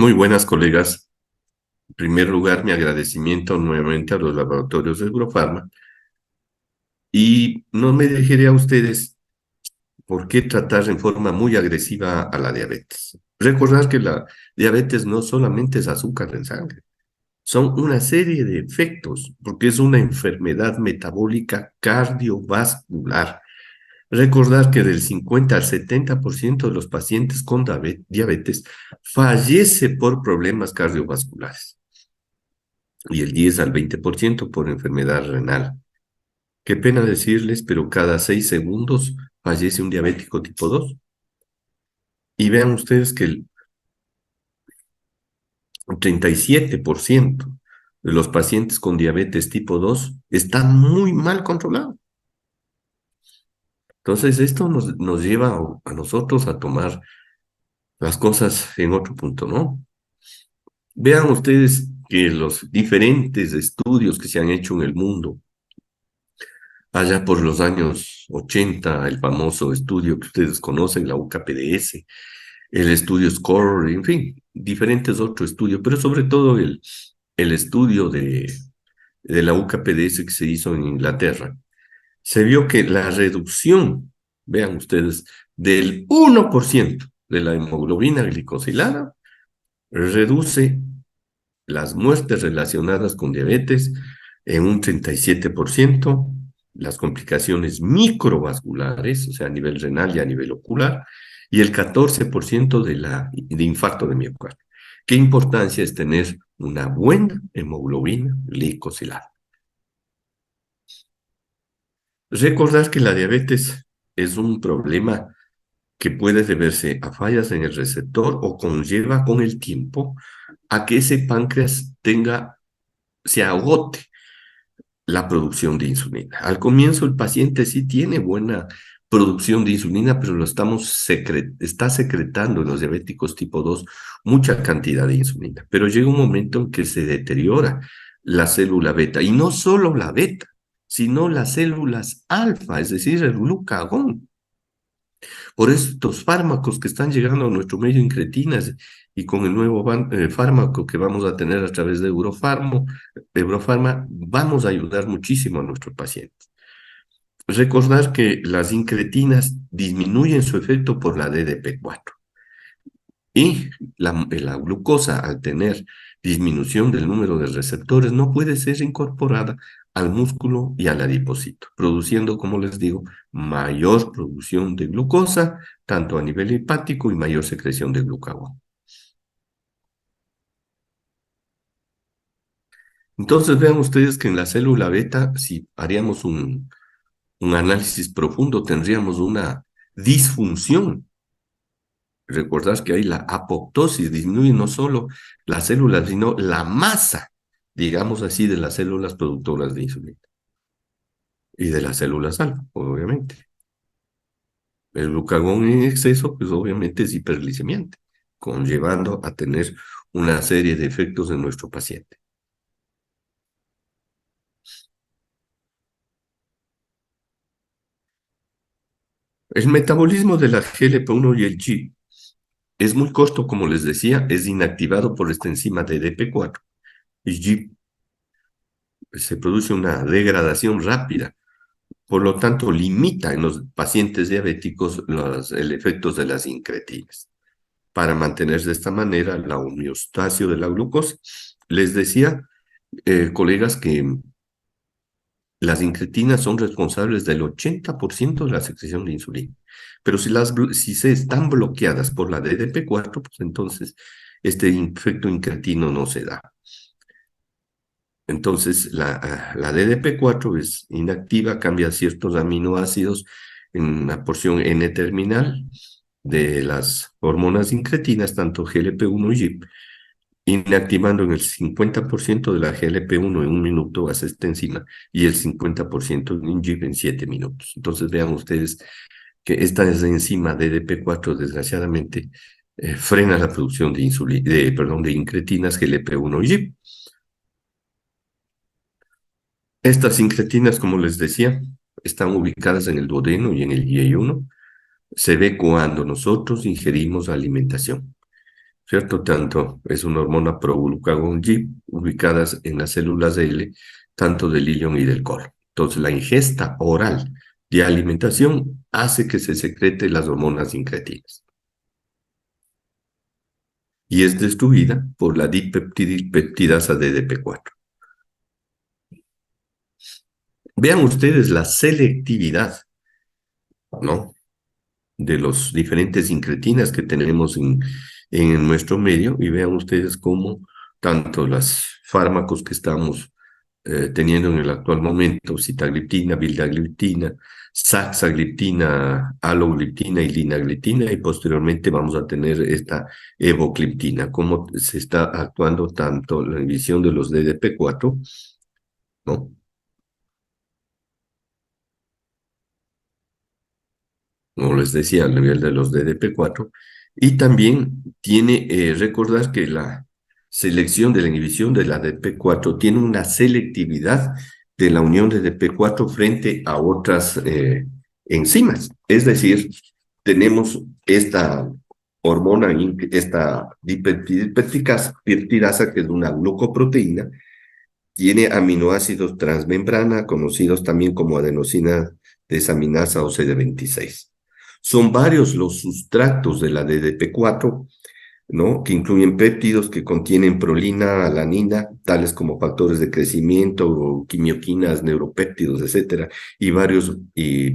Muy buenas, colegas. En primer lugar, mi agradecimiento nuevamente a los laboratorios de Eurofarma y no me dirigiré a ustedes por qué tratar en forma muy agresiva a la diabetes. Recordar que la diabetes no solamente es azúcar en sangre, son una serie de efectos porque es una enfermedad metabólica cardiovascular. Recordar que del 50 al 70% de los pacientes con diabetes fallece por problemas cardiovasculares y el 10 al 20% por enfermedad renal. Qué pena decirles, pero cada 6 segundos fallece un diabético tipo 2. Y vean ustedes que el 37% de los pacientes con diabetes tipo 2 está muy mal controlado. Entonces, esto nos lleva a nosotros a tomar las cosas en otro punto, ¿no? Vean ustedes que los diferentes estudios que se han hecho en el mundo, allá por los años 80, el famoso estudio que ustedes conocen, la UKPDS, el estudio SCORE, en fin, diferentes otros estudios, pero sobre todo el estudio de la UKPDS que se hizo en Inglaterra. Se vio que la reducción, vean ustedes, del 1% de la hemoglobina glicosilada reduce las muertes relacionadas con diabetes en un 37%, las complicaciones microvasculares, o sea, a nivel renal y a nivel ocular, y el 14% de infarto de miocardio. ¿Qué importancia es tener una buena hemoglobina glicosilada? Recordar que la diabetes es un problema que puede deberse a fallas en el receptor o conlleva con el tiempo a que ese páncreas se agote la producción de insulina. Al comienzo el paciente sí tiene buena producción de insulina, pero está secretando en los diabéticos tipo 2 mucha cantidad de insulina. Pero llega un momento en que se deteriora la célula beta, y no solo la beta, sino las células alfa, es decir, el glucagón. Por estos fármacos que están llegando a nuestro medio incretinas y con el nuevo fármaco que vamos a tener a través de Eurofarma, vamos a ayudar muchísimo a nuestros pacientes. Recordar que las incretinas disminuyen su efecto por la DDP4 y la glucosa, al tener disminución del número de receptores, no puede ser incorporada al músculo y al adipocito, produciendo, como les digo, mayor producción de glucosa, tanto a nivel hepático y mayor secreción de glucagón. Entonces vean ustedes que en la célula beta, si haríamos un análisis profundo, tendríamos una disfunción. Recordad que hay la apoptosis, disminuye no solo las células, sino la masa, digamos así, de las células productoras de insulina y de las células alfa, obviamente. El glucagón en exceso, pues obviamente es hiperglicemiante, conllevando a tener una serie de efectos en nuestro paciente. El metabolismo de la GLP-1 y el GIP es muy corto, como les decía, es inactivado por esta enzima de DP4 y GIP se produce una degradación rápida. Por lo tanto, limita en los pacientes diabéticos el efecto de las incretinas para mantener de esta manera la homeostasis de la glucosa. Les decía, colegas, que las incretinas son responsables del 80% de la secreción de insulina, pero si se están bloqueadas por la DDP4, pues entonces este efecto incretino no se da. Entonces, la DDP4 es inactiva, cambia ciertos aminoácidos en la porción N-terminal de las hormonas incretinas, tanto GLP-1 y GIP, inactivando en el 50% de la GLP-1 en un minuto hace esta enzima y el 50% en GIP en 7 minutos. Entonces, vean ustedes que esta enzima DDP4, desgraciadamente, frena la producción de incretinas GLP-1 y GIP. Estas incretinas, como les decía, están ubicadas en el duodeno y en el IE1. Se ve cuando nosotros ingerimos alimentación. ¿cierto? Tanto es una hormona pro-glucagón G ubicadas en las células de L, tanto del ilion y del colon. Entonces, la ingesta oral de alimentación hace que se secreten las hormonas incretinas y es destruida por la dipeptidasa DDP4. Vean ustedes la selectividad, ¿no?, de los diferentes incretinas que tenemos en nuestro medio, y vean ustedes cómo tanto los fármacos que estamos teniendo en el actual momento, sitagliptina, vildagliptina, saxagliptina, alogliptina y linagliptina, y posteriormente vamos a tener esta evocliptina, cómo se está actuando tanto la inhibición de los DDP4, ¿no?, como les decía, al nivel de los DDP4, y también tiene, recordar que la selección de la inhibición de la DP4 tiene una selectividad de la unión de DP4 frente a otras enzimas. Es decir, tenemos esta hormona, esta dipeptidasa, que es una glucoproteína, tiene aminoácidos transmembrana, conocidos también como adenosina desaminasa o CD26. Son varios los sustratos de la DDP4, ¿no?, que incluyen péptidos que contienen prolina, alanina, tales como factores de crecimiento, o quimioquinas, neuropéptidos, etcétera, y varios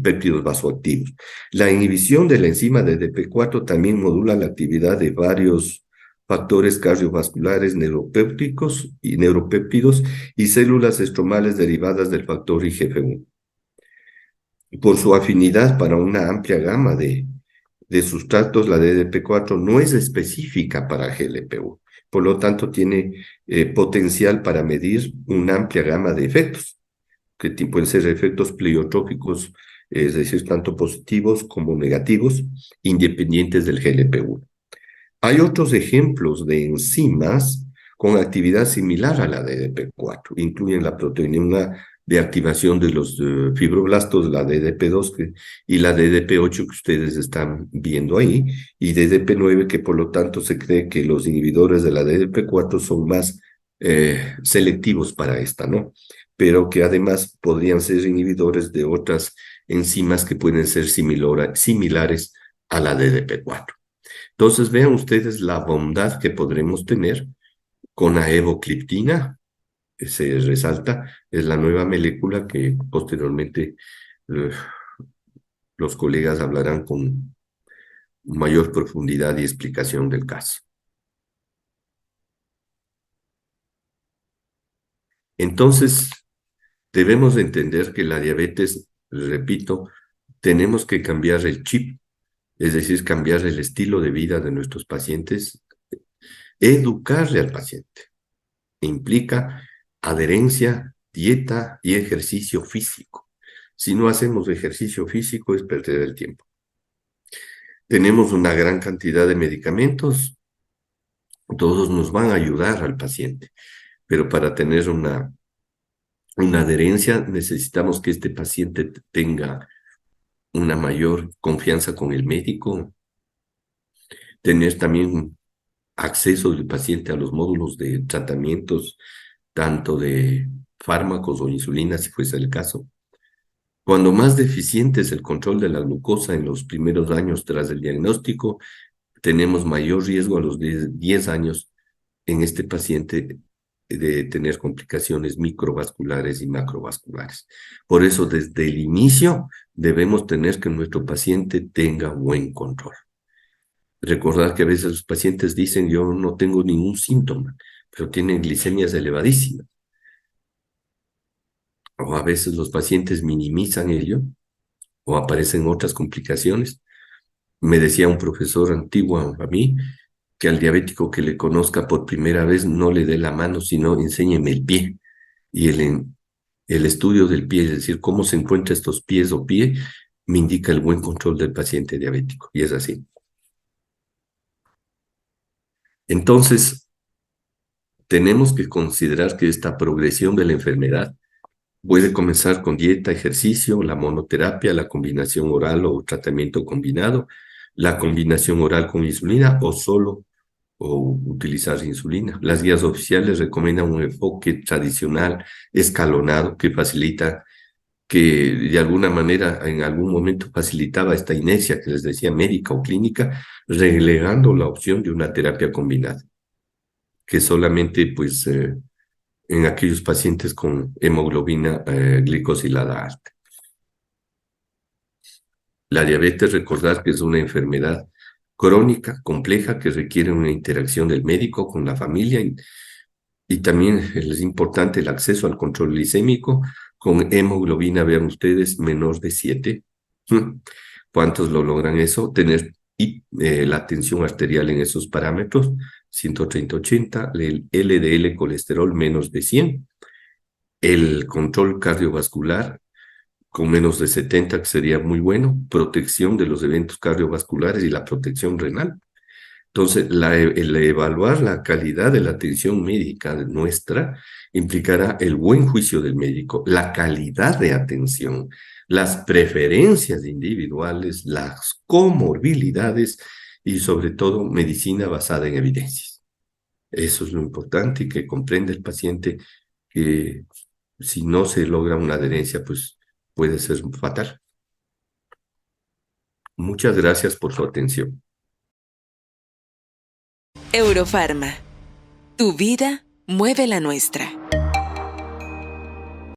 péptidos vasoactivos. La inhibición de la enzima DDP4 también modula la actividad de varios factores cardiovasculares, neuropéptidos y células estromales derivadas del factor IGF-1. Por su afinidad para una amplia gama de sustratos, la DDP4 no es específica para GLP-1. Por lo tanto, tiene potencial para medir una amplia gama de efectos, que pueden ser efectos pleiotrópicos, es decir, tanto positivos como negativos, independientes del GLP-1. Hay otros ejemplos de enzimas con actividad similar a la DDP4. Incluyen la proteína de activación de los fibroblastos, la DDP2 y la DDP8 que ustedes están viendo ahí, y DDP9, que por lo tanto se cree que los inhibidores de la DDP4 son más selectivos para esta, ¿no? Pero que además podrían ser inhibidores de otras enzimas que pueden ser similares a la DDP4. Entonces, vean ustedes la bondad que podremos tener con la evocliptina, que se resalta, es la nueva molécula que posteriormente eh, los colegas hablarán con mayor profundidad y explicación del caso. Entonces, debemos entender que la diabetes, repito, tenemos que cambiar el chip, es decir, cambiar el estilo de vida de nuestros pacientes, educarle al paciente. Implica adherencia, dieta y ejercicio físico. Si no hacemos ejercicio físico es perder el tiempo. Tenemos una gran cantidad de medicamentos, todos nos van a ayudar al paciente, pero para tener una adherencia necesitamos que este paciente tenga una mayor confianza con el médico, tener también acceso del paciente a los módulos de tratamientos, tanto de fármacos o insulina, si fuese el caso. Cuando más deficiente es el control de la glucosa en los primeros años tras el diagnóstico, tenemos mayor riesgo a los 10 años en este paciente de tener complicaciones microvasculares y macrovasculares. Por eso, desde el inicio, debemos tener que nuestro paciente tenga buen control. Recordar que a veces los pacientes dicen, yo no tengo ningún síntoma, pero tienen glicemias elevadísimas. O a veces los pacientes minimizan ello, o aparecen otras complicaciones. Me decía un profesor antiguo a mí que al diabético que le conozca por primera vez no le dé la mano, sino enséñeme el pie. Y el estudio del pie, es decir, cómo se encuentran estos pies o pie, me indica el buen control del paciente diabético. Y es así. Entonces, tenemos que considerar que esta progresión de la enfermedad puede comenzar con dieta, ejercicio, la monoterapia, la combinación oral o tratamiento combinado, la combinación oral con insulina o solo o utilizar insulina. Las guías oficiales recomiendan un enfoque tradicional, escalonado, que facilita, que de alguna manera en algún momento facilitaba esta inercia que les decía médica o clínica, relegando la opción de una terapia combinada, que solamente pues en aquellos pacientes con hemoglobina glicosilada alta. La diabetes, recordar que es una enfermedad crónica, compleja, que requiere una interacción del médico con la familia y también es importante el acceso al control glicémico con hemoglobina, vean ustedes, menor de 7. ¿Cuántos lo logran eso? Tener la tensión arterial en esos parámetros, 130/80, el LDL colesterol menos de 100, el control cardiovascular con menos de 70, que sería muy bueno, protección de los eventos cardiovasculares y la protección renal. Entonces, el evaluar la calidad de la atención médica nuestra implicará el buen juicio del médico, la calidad de atención, las preferencias individuales, las comorbilidades y sobre todo medicina basada en evidencias. Eso es lo importante y que comprenda el paciente que si no se logra una adherencia, pues puede ser fatal. Muchas gracias por su atención. Eurofarma. Tu vida mueve la nuestra.